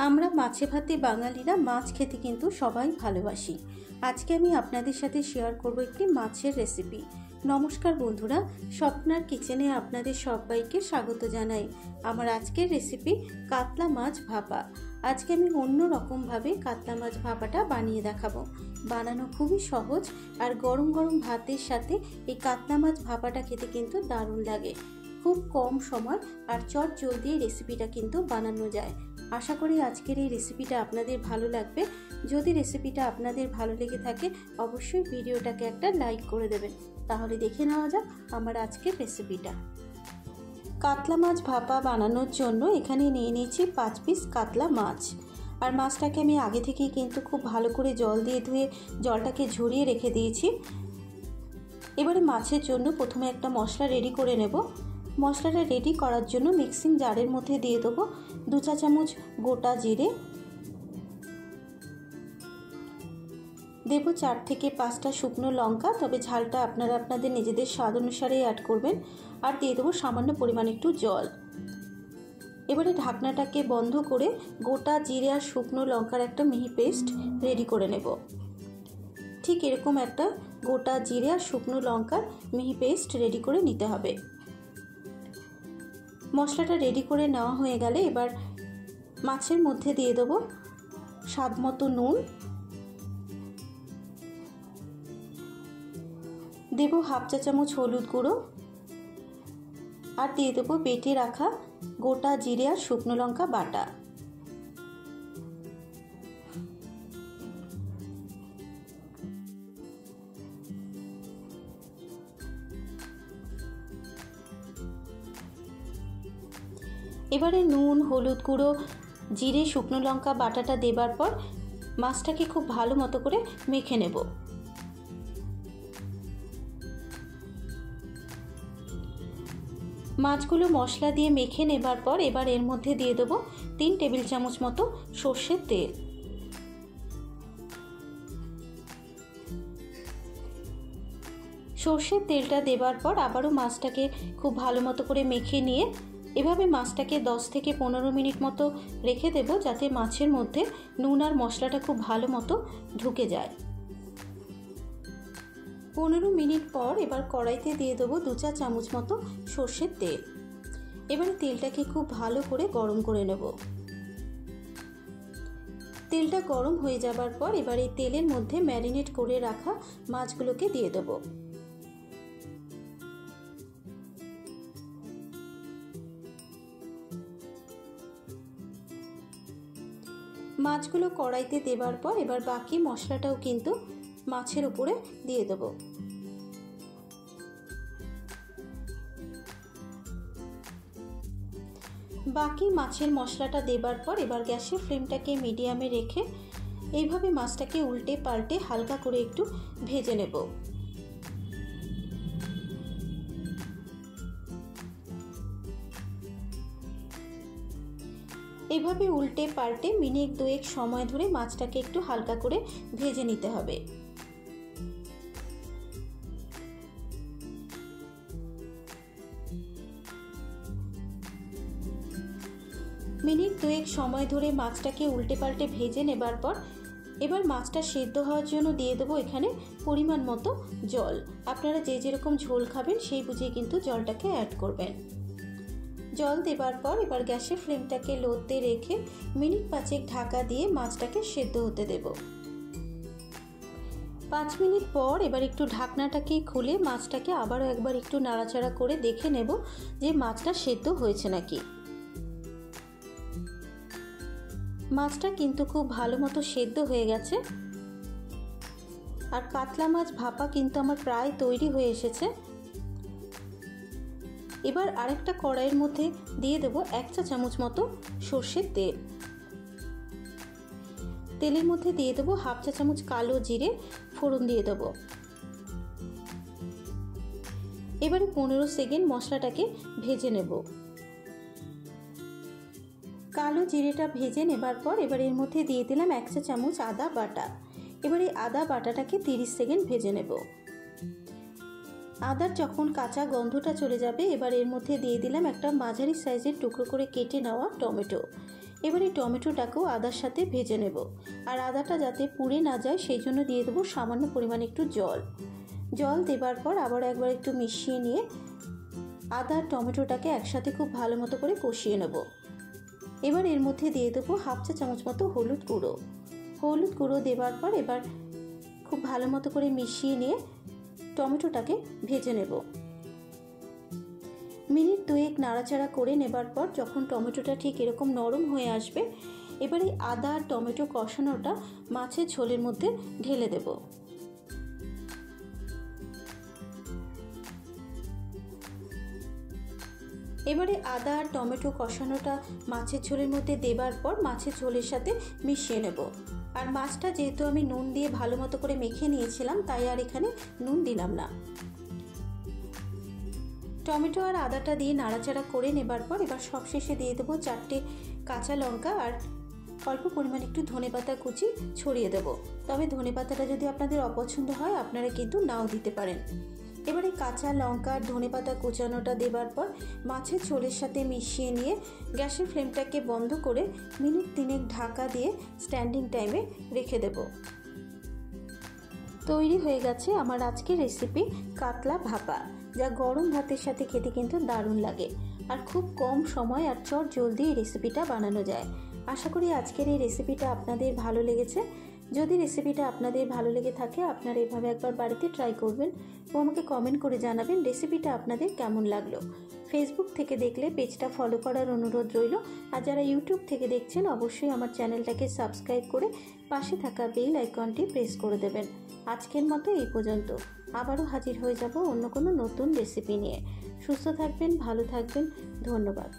আমরা মাছে ভাতে বাঙালিরা মাছ খেতে কিন্তু সবাই ভালোবাসি। আজকে আমি আপনাদের সাথে শেয়ার করব একটি মাছের রেসিপি। নমস্কার বন্ধুরা, স্বপ্নার কিচেনে আপনাদের সবাইকে স্বাগত জানাই। আমার আজকের রেসিপি কাতলা মাছ ভাপা। আজকে আমি অন্য রকমভাবে কাতলা মাছ ভাপাটা বানিয়ে দেখাবো। বানানো খুবই সহজ, আর গরম গরম ভাতের সাথে এই কাতলা মাছ ভাপাটা খেতে কিন্তু দারুণ লাগে। খুব কম সময় আর চট জলদি রেসিপিটা কিন্তু বানানো যায়। আশা করি আজকের এই রেসিপিটা আপনাদের ভালো লাগবে। যদি রেসিপিটা আপনাদের ভালো লেগে থাকে অবশ্যই ভিডিওটাকে একটা লাইক করে দেবেন। তাহলে দেখে নেওয়া যাক আমার আজকের রেসিপিটা। কাতলা মাছ ভাপা বানানোর জন্য এখানে নিয়ে নিয়েছি 5 পিস কাতলা মাছ। আর মাছটাকে আমি আগে থেকেই কিন্তু খুব ভালো করে জল দিয়ে ধুয়ে জলটাকে ঝরিয়ে রেখে দিয়েছি। এবারে মাছের জন্য প্রথমে একটা মশলা রেডি করে নেব। মশলাটা রেডি করার জন্য মিক্সিং জারের মধ্যে দিয়ে দেবো 2 চা চামচ গোটা জিরে, দেব 4 থেকে 5টা শুকনো লঙ্কা, তবে ঝালটা আপনারা আপনাদের নিজেদের স্বাদ অনুসারে অ্যাড করবেন। আর দিয়ে দেবো সামান্য পরিমাণ একটু জল। এবারে ঢাকনাটাকে বন্ধ করে গোটা জিরে আর শুকনো লঙ্কার একটা মিহি পেস্ট রেডি করে নেব। ঠিক এরকম একটা গোটা জিরে আর শুকনো লঙ্কার মিহি পেস্ট রেডি করে নিতে হবে। মশলাটা রেডি করে নেওয়া হয়ে গেলে এবার মাছের মধ্যে দিয়ে দেবো স্বাদ মতো নুন, দেব হাফ চা চামচ হলুদ গুঁড়ো, আর দিয়ে দেবো বেটে রাখা গোটা জিরে আর শুকনো লঙ্কা বাটা। এবারে নুন, হলুদ গুঁড়ো, জিরে, শুকনো লঙ্কা বাটাটা দেবার পর মাছটাকে খুব ভালো মতো করে মেখে নেব। মাছগুলো মশলা দিয়ে মেখে নেবার পর এবার এর মধ্যে দিয়ে দেবো 3 টেবিল চামচ মতো সর্ষের তেল। সর্ষের তেলটা দেবার পর আবারও মাছটাকে খুব ভালো মতো করে মেখে নিয়ে এভাবে মাছটাকে 10 থেকে 15 মিনিট মতো রেখে দেব, যাতে মাছের মধ্যে নুন আর মশলাটা খুব ভালো মতো ঢুকে যায়। 15 মিনিট পর এবার কড়াইতে দিয়ে দেবো 2 চা চামচ মতো সর্ষের তেল। এবারে তেলটাকে খুব ভালো করে গরম করে নেব। তেলটা গরম হয়ে যাবার পর এবার এই তেলের মধ্যে ম্যারিনেট করে রাখা মাছগুলোকে দিয়ে দেবো। মাছগুলো কড়াইতে দেবার পর এবার বাকি মশলাটাও কিন্তু মাছের উপরে দিয়ে দেব। বাকি মাছের মশলাটা দেবার পর এবার গ্যাসের ফ্লেমটাকে মিডিয়ামে রেখে এইভাবে মাছটাকে উল্টে পাল্টে হালকা করে একটু ভেজে নেব। এভাবে উল্টে পাল্টে মিনিট 2 সময় ধরে মাছটাকে একটু হালকা করে ভেজে নিতে হবে। মিনিট 2 সময় ধরে মাছটাকে উল্টে পাল্টে ভেজে নেবার পর এবার মাছটা সেদ্ধ হওয়ার জন্য দিয়ে দেবো এখানে পরিমাণ মতো জল। আপনারা যে যেরকম ঝোল খাবেন সেই বুঝে কিন্তু জলটাকে অ্যাড করবেন। জল দেবার পর এবার গ্যাসের ফ্লেমটাকে লোতে রেখে মিনিট 5 ঢাকা দিয়ে মাছটাকে সেদ্ধ হতে দেব। 5 মিনিট পর এবার একটু ঢাকনাটাকে খুলে মাছটাকে আবারও একবার একটু নাড়াচাড়া করে দেখে নেব যে মাছটা সেদ্ধ হয়েছে নাকি। মাছটা কিন্তু খুব ভালো মতো সেদ্ধ হয়ে গেছে। আর কাতলা মাছ ভাপা কিন্তু আমার প্রায় তৈরি হয়ে এসেছে। এবার আরেকটা কড়াইয়ের মধ্যে দিয়ে দেব 1 চা চামচ মতো সর্ষের তেল। তেলের মধ্যে দিয়ে দেবো হাফ চা চামচ কালো জিরে ফোড়ন দিয়ে দেবো। এবারে 15 সেকেন্ড মশলাটাকে ভেজে নেব। কালো জিরেটা ভেজে নেবার পর এবার এর মধ্যে দিয়ে দিলাম 1 চা চামচ আদা বাটা। এবার এই আদা বাটাটাকে 30 সেকেন্ড ভেজে নেব। আদার যখন কাঁচা গন্ধটা চলে যাবে এবার এর মধ্যে দিয়ে দিলাম একটা মাঝারি সাইজের টুকরো করে কেটে নেওয়া টমেটো। এবার এই টমেটোটাকেও আদার সাথে ভেজে নেব। আর আদাটা যাতে পুড়ে না যায় সেই জন্য দিয়ে দেবো সামান্য পরিমাণে একটু জল। জল দেবার পর আবার একবার একটু মিশিয়ে নিয়ে আদা আর টমেটোটাকে একসাথে খুব ভালো মতো করে কষিয়ে নেব। এবার এর মধ্যে দিয়ে দেবো 1/2 চা চামচ মতো হলুদ গুঁড়ো। হলুদ গুঁড়ো দেবার পর এবার খুব ভালো মতো করে মিশিয়ে নিয়ে টমেটোটাকে ভেজে নেব। মিনিট 2 নাড়াচাড়া করে নেবার পর যখন টমেটোটা ঠিক এরকম নরম হয়ে আসবে, এবার এই আদা আর টমেটো কষানোটা মাছের ঝোলের মধ্যে ঢেলে দেব। এবারে আদা আর টমেটো কষানোটা মাছের ঝোলের মধ্যে দেবার পর মাছের ঝোলের সাথে মিশিয়ে নেব। আর মাছটা যেহেতু আমি নুন দিয়ে ভালো মতো করে মেখে নিয়েছিলাম, তাই আর এখানে নুন দিলাম না। টমেটো আর আদাটা দিয়ে নাড়াচাড়া করে নেবার পর এবার সবশেষে দিয়ে দেবো 4টে কাঁচা লঙ্কা আর অল্প পরিমাণ একটু ধনেপাতা কুচি ছড়িয়ে দেবো। তবে ধনেপাতাটা যদি আপনাদের অপছন্দ হয় আপনারা কিন্তু নাও দিতে পারেন। এবারে কাঁচা লঙ্কা আর ধনেপাতা কুচানোটা দেবার পর মাছের ঝোলের সাথে মিশিয়ে নিয়ে গ্যাসের ফ্লেমটাকে বন্ধ করে মিনিট 3 ঢাকা দিয়ে স্ট্যান্ডিং টাইমে রেখে দেব। তৈরি হয়ে গেছে আমার আজকের রেসিপি কাতলা ভাপা, যা গরম ভাতের সাথে খেতে কিন্তু দারুণ লাগে। আর খুব কম সময় আর চট জলদি এই রেসিপিটা বানানো যায়। আশা করি আজকের এই রেসিপিটা আপনাদের ভালো লেগেছে। যদি রেসিপিটা আপনাদের ভালো লেগে থাকে আপনারা এভাবে একবার বাড়িতে ট্রাই করবেন ও আমাকে কমেন্ট করে জানাবেন রেসিপিটা আপনাদের কেমন লাগলো। ফেসবুক থেকে দেখলে পেজটা ফলো করার অনুরোধ রইল। আর যারা ইউটিউব থেকে দেখছেন অবশ্যই আমার চ্যানেলটাকে সাবস্ক্রাইব করে পাশে থাকা বেল আইকনটি প্রেস করে দেবেন। আজকের মতো এই পর্যন্ত। আবারও হাজির হয়ে যাব অন্য কোনো নতুন রেসিপি নিয়ে। সুস্থ থাকবেন, ভালো থাকবেন, ধন্যবাদ।